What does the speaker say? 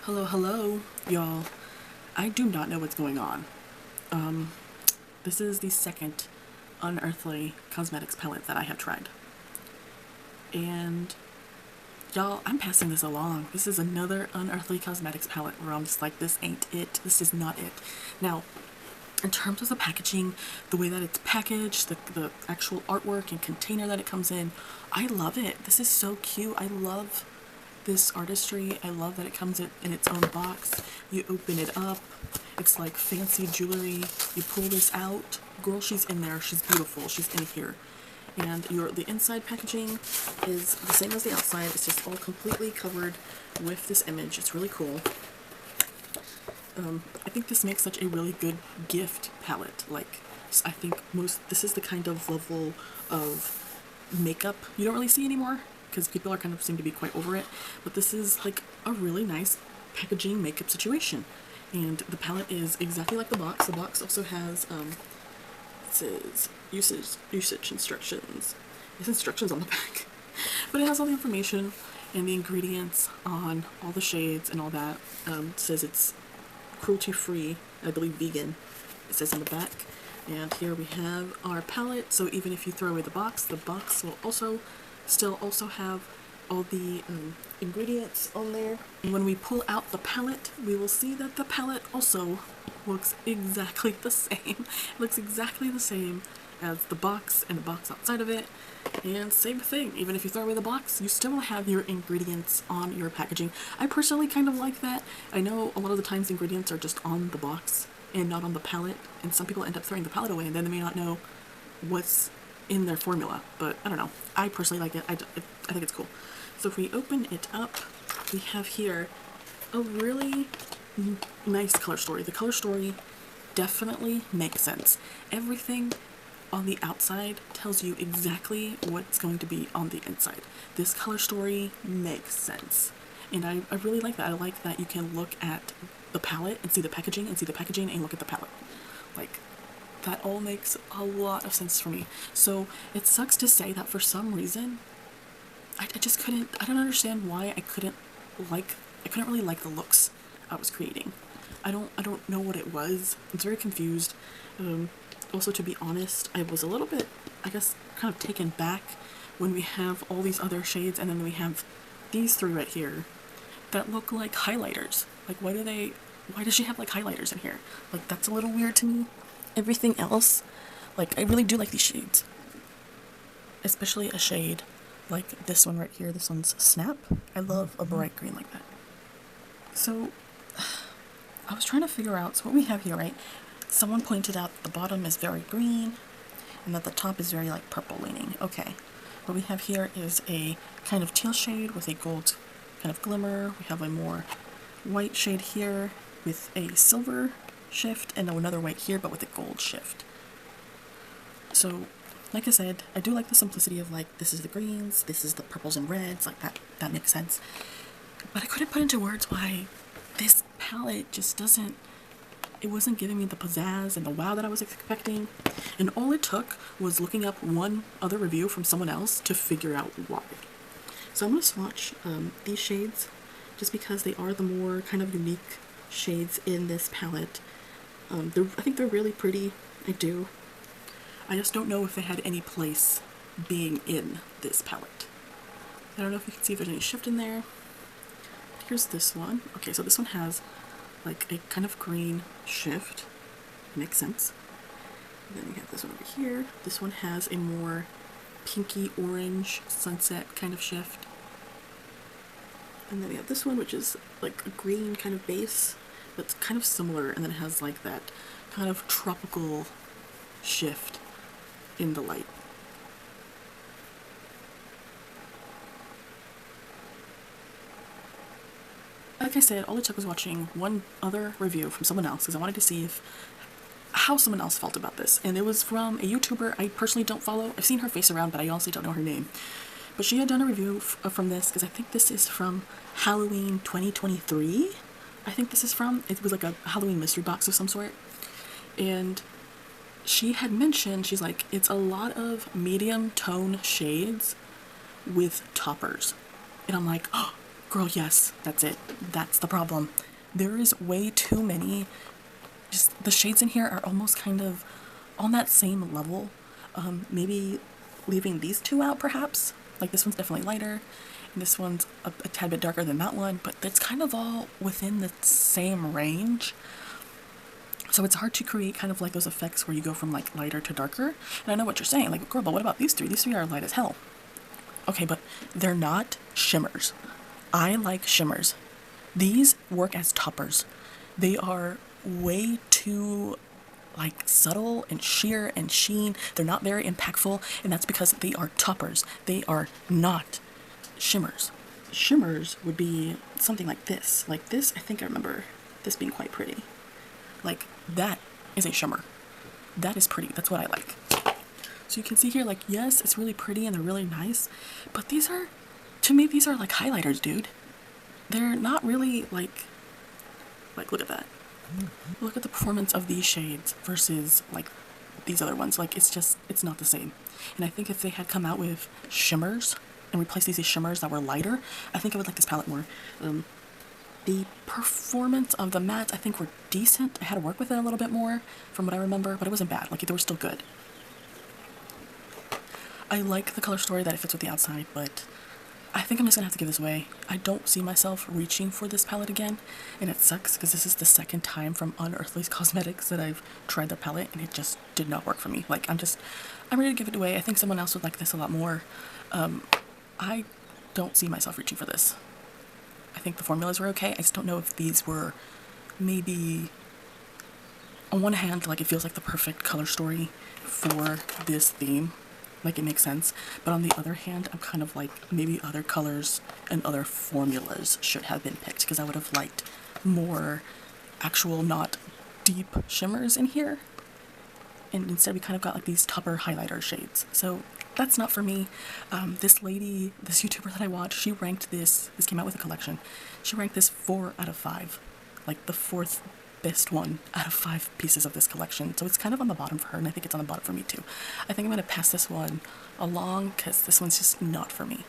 Hello, y'all. I do not know what's going on. This is the second Unearthly Cosmetics palette that I have tried. And, y'all, I'm passing this along. This is another Unearthly Cosmetics palette where I'm just like, this ain't it. This is not it. Now, in terms of the packaging, the way that it's packaged, the actual artwork and container that it comes in, I love it. This is so cute. I love this artistry. I love that it comes in its own box. You open it up. It's like fancy jewelry. You pull this out. Girl, she's in there. She's beautiful. She's in here. And the inside packaging is the same as the outside. It's just all completely covered with this image. It's really cool. I think this makes such a really good gift palette. Like, I think this is the kind of level of makeup you don't really see anymore, because people are kind of seem to be quite over it, but this is like a really nice packaging makeup situation. And the palette is exactly like the box. The box also has it says usage instructions. There's instructions on the back, but it has all the information and the ingredients on all the shades and all that. It says it's cruelty free, I believe vegan, it says on the back. And here we have our palette, so even if you throw away the box will still have all the ingredients on there. And when we pull out the palette, we will see that the palette also looks exactly the same. It looks exactly the same as the box and the box outside of it. And same thing, even if you throw away the box, you still have your ingredients on your packaging. I personally kind of like that. I know a lot of the times ingredients are just on the box and not on the palette, and some people end up throwing the palette away and then they may not know what's in their formula, but I don't know. I personally like it. I think it's cool. So if we open it up, we have here a really nice color story. The color story definitely makes sense. Everything on the outside tells you exactly what's going to be on the inside. This color story makes sense. And I really like that. I like that you can look at the palette and see the packaging and look at the palette. Like, that all makes a lot of sense for me. So it sucks to say that for some reason, I just couldn't, I don't understand why I couldn't really like the looks I was creating. I don't know what it was. I was very confused. Also, to be honest, I was a little bit, I guess, kind of taken back when we have all these other shades and then we have these three right here that look like highlighters. Like, why does she have like highlighters in here? Like, that's a little weird to me. Everything else, like, I really do like these shades. Especially a shade like this one right here. This one's Snap. I love a bright green like that. So, I was trying to figure out, so what we have here, right? Someone pointed out the bottom is very green and that the top is very like purple leaning. Okay. What we have here is a kind of teal shade with a gold kind of glimmer. We have a more white shade here with a silver shift and another white here but with a gold shift. So, like I said, I do like the simplicity of like, this is the greens, this is the purples and reds, like that makes sense. But I couldn't put into words why this palette just it wasn't giving me the pizzazz and the wow that I was expecting. And all it took was looking up one other review from someone else to figure out why. So I'm going to swatch these shades just because they are the more kind of unique shades in this palette. I think they're really pretty. I do. I just don't know if they had any place being in this palette. I don't know if you can see if there's any shift in there. Here's this one. Okay, so this one has like a kind of green shift. Makes sense. And then we have this one over here. This one has a more pinky orange sunset kind of shift. And then we have this one, which is like a green kind of base that's kind of similar, and then it has like that kind of tropical shift in the light. Like I said, all it took was watching one other review from someone else because I wanted to see how someone else felt about this. And it was from a YouTuber I personally don't follow. I've seen her face around, but I honestly don't know her name. But she had done a review from this because I think this is from Halloween 2023. I think this is from. It was like a Halloween mystery box of some sort. And she had mentioned, she's like, it's a lot of medium tone shades with toppers. And I'm like, oh, Girl, yes, that's it. That's the problem. There is way too many. Just the shades in here are almost kind of on that same level. Maybe leaving these two out, perhaps. Like this one's definitely lighter, and this one's a tad bit darker than that one, but it's kind of all within the same range. So it's hard to create kind of like those effects where you go from like lighter to darker. And I know what you're saying, like, girl, but what about these three? These three are light as hell. Okay, but they're not shimmers. I like shimmers. These work as toppers. They are way too like subtle and sheer and sheen. They're not very impactful, and that's because they are toppers. They are not shimmers. Shimmers would be something like this. Like this, I think I remember this being quite pretty. Like that is a shimmer. That is pretty. That's what I like. So you can see here, like, yes, it's really pretty and they're really nice, but these are, to me, these are like highlighters, dude. They're not really like, look at that. Look at the performance of these shades versus like these other ones. Like it's not the same. And I think if they had come out with shimmers and replaced these with shimmers that were lighter, I think I would like this palette more. The performance of the mattes I think were decent. I had to work with it a little bit more from what I remember, but it wasn't bad. Like they were still good. I like the color story that it fits with the outside, but I think I'm just gonna have to give this away. I don't see myself reaching for this palette again, and it sucks because this is the second time from Unearthly's Cosmetics that I've tried their palette, and it just did not work for me. Like, I'm ready to give it away. I think someone else would like this a lot more. I don't see myself reaching for this. I think the formulas were okay. I just don't know if these were maybe, on one hand, like it feels like the perfect color story for this theme. Like it makes sense, but on the other hand, I'm kind of like maybe other colors and other formulas should have been picked because I would have liked more actual not deep shimmers in here, and instead we kind of got like these topper highlighter shades. So that's not for me. This lady, this YouTuber that I watch, she ranked this came out with a collection, she ranked this 4 out of 5, like the 4th best one out of 5 pieces of this collection. So it's kind of on the bottom for her, and I think it's on the bottom for me too. I think I'm going to pass this one along because this one's just not for me.